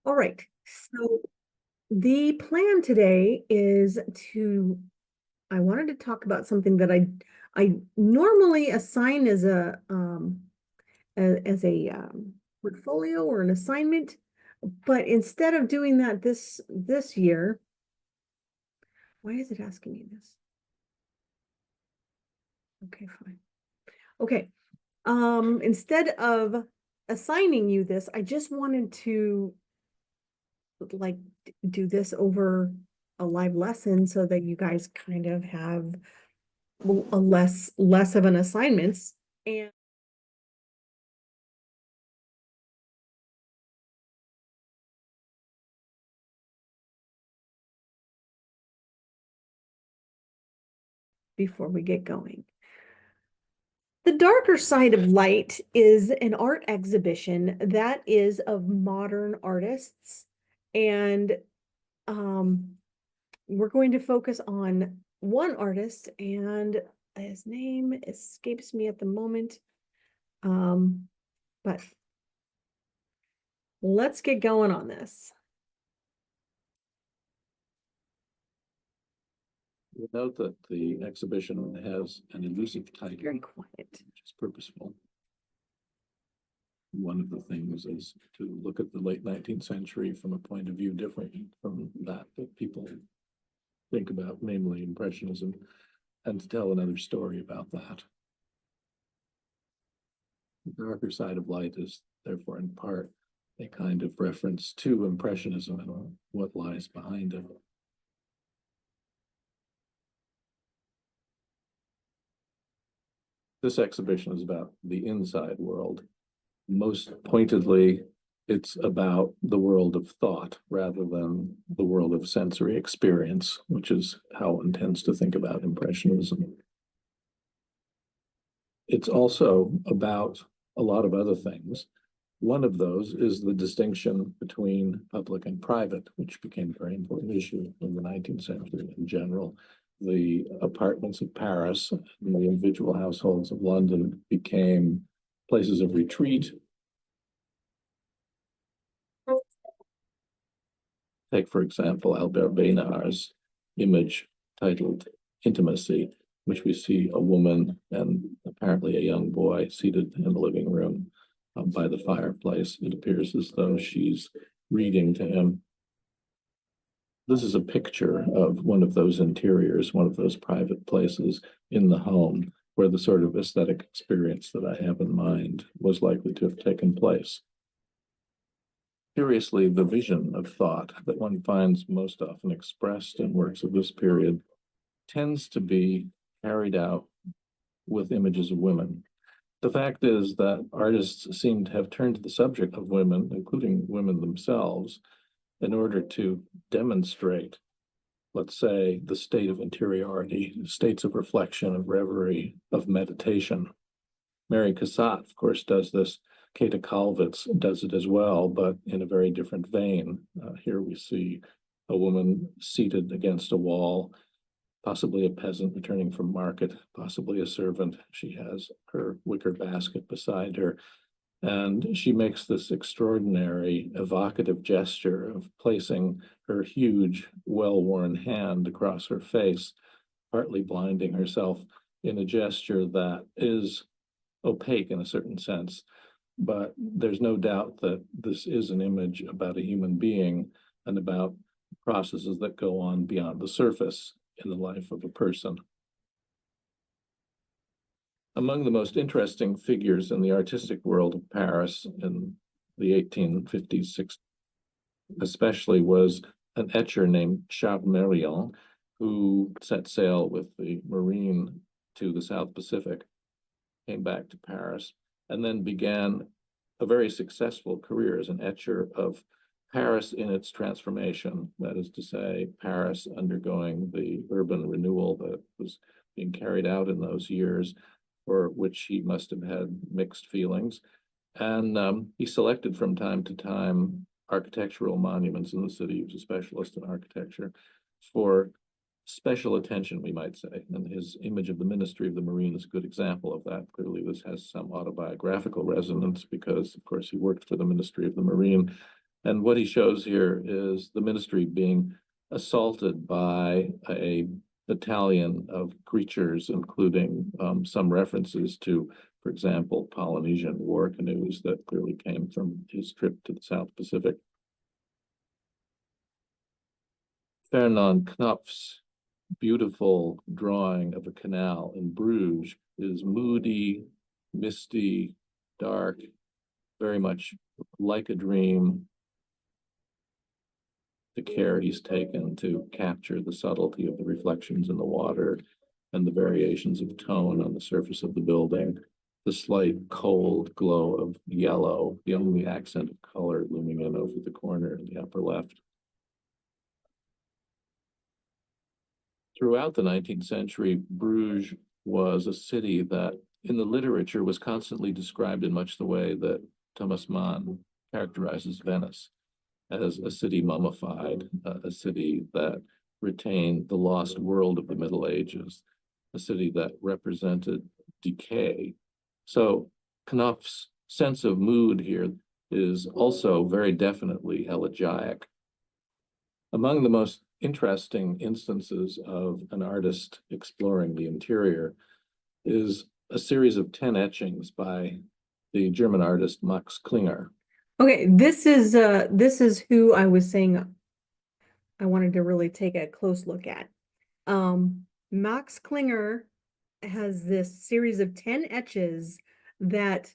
All right. So the plan today is I wanted to talk about something that I normally assign as a portfolio or an assignment, but instead of doing that this year, why is it asking me this? Okay, fine. Okay. Instead of assigning you this, I just wanted to like do this over a live lesson so that you guys kind of have a less of an assignments. And before we get going, the darker side of light is an art exhibition that is of modern artists, and um we're going to focus on one artist, and his name escapes me at the moment. But let's get going on this. You note that the exhibition has an elusive title, Very quiet. which is purposeful. One of the things is to look at the late 19th century from a point of view different from that people think about, namely Impressionism, and to tell another story about that. The darker side of light is therefore in part a kind of reference to Impressionism and what lies behind it. This exhibition is about the inside world. Most pointedly, it's about the world of thought rather than the world of sensory experience, which is how one tends to think about Impressionism. It's also about a lot of other things. One of those is the distinction between public and private, which became a very important issue in the 19th century in general. The apartments of Paris and the individual households of London became places of retreat. Take, for example, Albert Bénard's image titled Intimacy, which we see a woman and apparently a young boy seated in the living room by the fireplace. It appears as though she's reading to him. This is a picture of one of those interiors, one of those private places in the home where the sort of aesthetic experience that I have in mind was likely to have taken place. Curiously, the vision of thought that one finds most often expressed in works of this period tends to be carried out with images of women. The fact is that artists seem to have turned to the subject of women, including women themselves, in order to demonstrate, let's say, the state of interiority, states of reflection, of reverie, of meditation. Mary Cassatt, of course, does this. Kata Kalvitz does it as well, but in a very different vein. Here we see a woman seated against a wall, possibly a peasant returning from market, possibly a servant. She has her wicker basket beside her, and she makes this extraordinary evocative gesture of placing her huge, well-worn hand across her face, partly blinding herself in a gesture that is opaque in a certain sense. But there's no doubt that this is an image about a human being and about processes that go on beyond the surface in the life of a person. Among the most interesting figures in the artistic world of Paris in the 1850s, 60s, especially, was an etcher named Charles Merlion, who set sail with the Marine to the South Pacific, came back to Paris, and then began a very successful career as an etcher of Paris in its transformation. That is to say, Paris undergoing the urban renewal that was being carried out in those years, for which he must have had mixed feelings. And he selected from time to time architectural monuments in the city. He was a specialist in architecture for special attention, we might say. And his image of the Ministry of the Marine is a good example of that. Clearly, this has some autobiographical resonance because, of course, he worked for the Ministry of the Marine And what he shows here is the ministry being assaulted by a battalion of creatures, including some references to, for example, Polynesian war canoes that clearly came from his trip to the South Pacific. Fernand Knopf's beautiful drawing of a canal in Bruges is moody, misty, dark, very much like a dream. The care he's taken to capture the subtlety of the reflections in the water and the variations of tone on the surface of the building, the slight cold glow of yellow, the only accent of color looming in over the corner in the upper left. Throughout the 19th century, Bruges was a city that in the literature was constantly described in much the way that Thomas Mann characterizes Venice, as a city mummified, a city that retained the lost world of the Middle Ages, a city that represented decay. So Knopf's sense of mood here is also very definitely elegiac. Among the most interesting instances of an artist exploring the interior is a series of 10 etchings by the German artist Max Klinger. Okay, this is who I was saying I wanted to really take a close look at. Max Klinger has this series of 10 etches that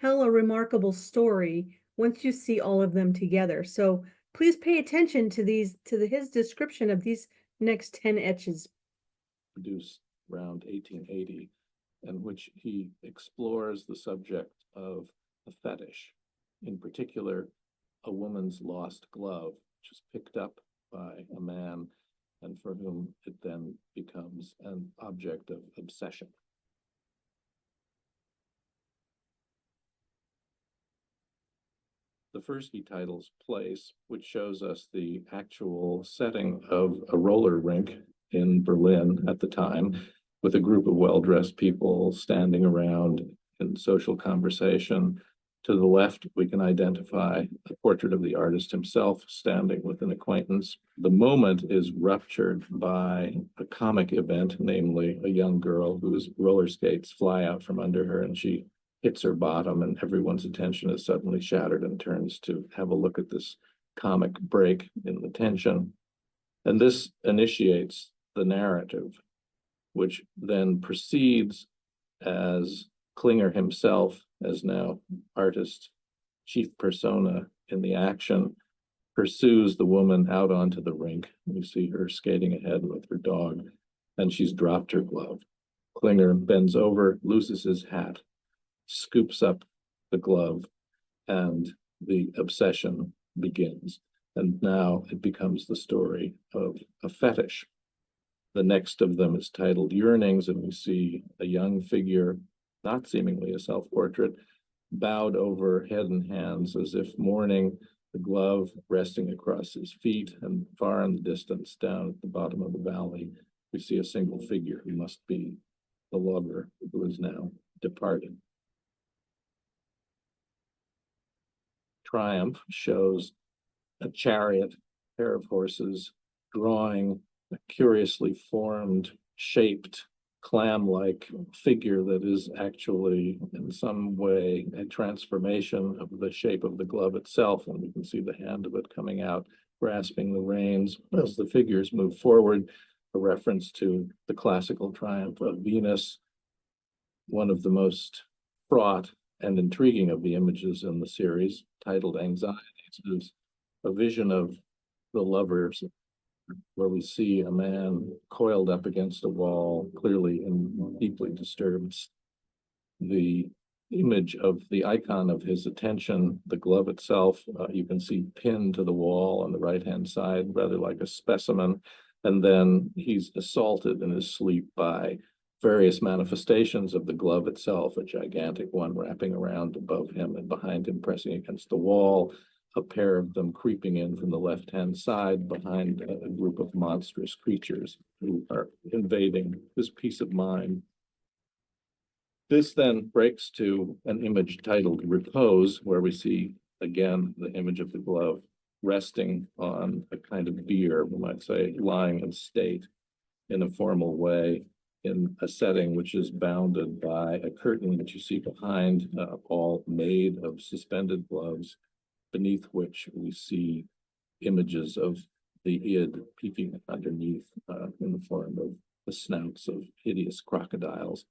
tell a remarkable story once you see all of them together. So please pay attention to his description of these next 10 etches. Produced around 1880, in which he explores the subject of a fetish, in particular, a woman's lost glove, which is picked up by a man and for whom it then becomes an object of obsession. The first he titles Place, which shows us the actual setting of a roller rink in Berlin at the time, with a group of well-dressed people standing around in social conversation. To the left, we can identify a portrait of the artist himself standing with an acquaintance. The moment is ruptured by a comic event, namely a young girl whose roller skates fly out from under her and she hits her bottom, and everyone's attention is suddenly shattered and turns to have a look at this comic break in the tension. And this initiates the narrative, which then proceeds as Klinger himself, as now artist, chief persona in the action, pursues the woman out onto the rink. We see her skating ahead with her dog, and she's dropped her glove. Klinger bends over, loses his hat, scoops up the glove, and the obsession begins. And now it becomes the story of a fetish. The next of them is titled Yearnings, and we see a young figure, not seemingly a self-portrait, bowed over head and hands as if mourning, the glove resting across his feet, and far in the distance, down at the bottom of the valley, we see a single figure who must be the lover who is now departed. Triumph shows a chariot, pair of horses, drawing a curiously formed, shaped, clam-like figure that is actually in some way a transformation of the shape of the glove itself, and we can see the hand of it coming out, grasping the reins as the figures move forward, a reference to the classical triumph of Venus, one of the most fraught and intriguing of the images in the series, titled Anxieties, is a vision of the lovers, where we see a man coiled up against a wall, clearly and deeply disturbed. The image of the icon of his attention, the glove itself, you can see pinned to the wall on the right-hand side, rather like a specimen. And then he's assaulted in his sleep by various manifestations of the glove itself, a gigantic one wrapping around above him and behind him, pressing against the wall, a pair of them creeping in from the left-hand side behind a group of monstrous creatures who are invading his peace of mind. This then breaks to an image titled Repose, where we see again, the image of the glove resting on a kind of bier, we might say, lying in state in a formal way in a setting which is bounded by a curtain that you see behind, all made of suspended gloves, beneath which we see images of the id peeking underneath, in the form of the snouts of hideous crocodiles.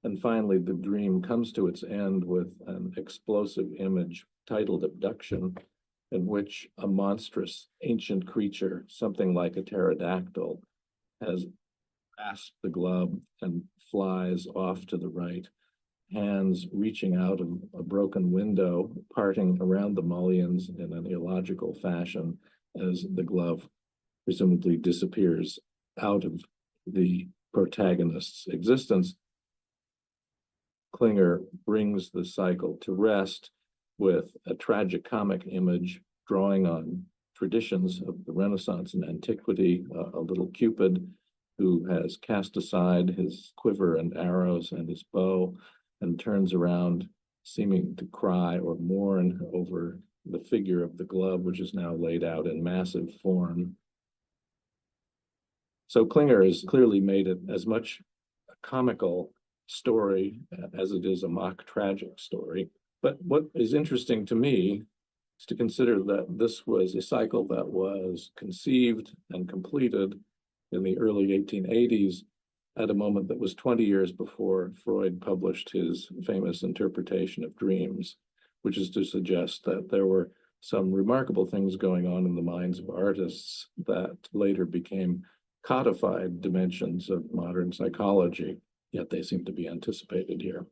And finally, the dream comes to its end with an explosive image titled Abduction, in which a monstrous ancient creature, something like a pterodactyl, has grasped the glove and flies off to the right, hands reaching out of a broken window, parting around the mullions in an illogical fashion as the glove presumably disappears out of the protagonist's existence. Klinger brings the cycle to rest with a tragicomic image drawing on traditions of the Renaissance and antiquity, a little Cupid who has cast aside his quiver and arrows and his bow and turns around seeming to cry or mourn over the figure of the glove, which is now laid out in massive form. So Klinger has clearly made it as much a comical story as it is a mock tragic story. But what is interesting to me is to consider that this was a cycle that was conceived and completed in the early 1880s at a moment that was 20 years before Freud published his famous interpretation of dreams, which is to suggest that there were some remarkable things going on in the minds of artists that later became codified dimensions of modern psychology, yet they seem to be anticipated here.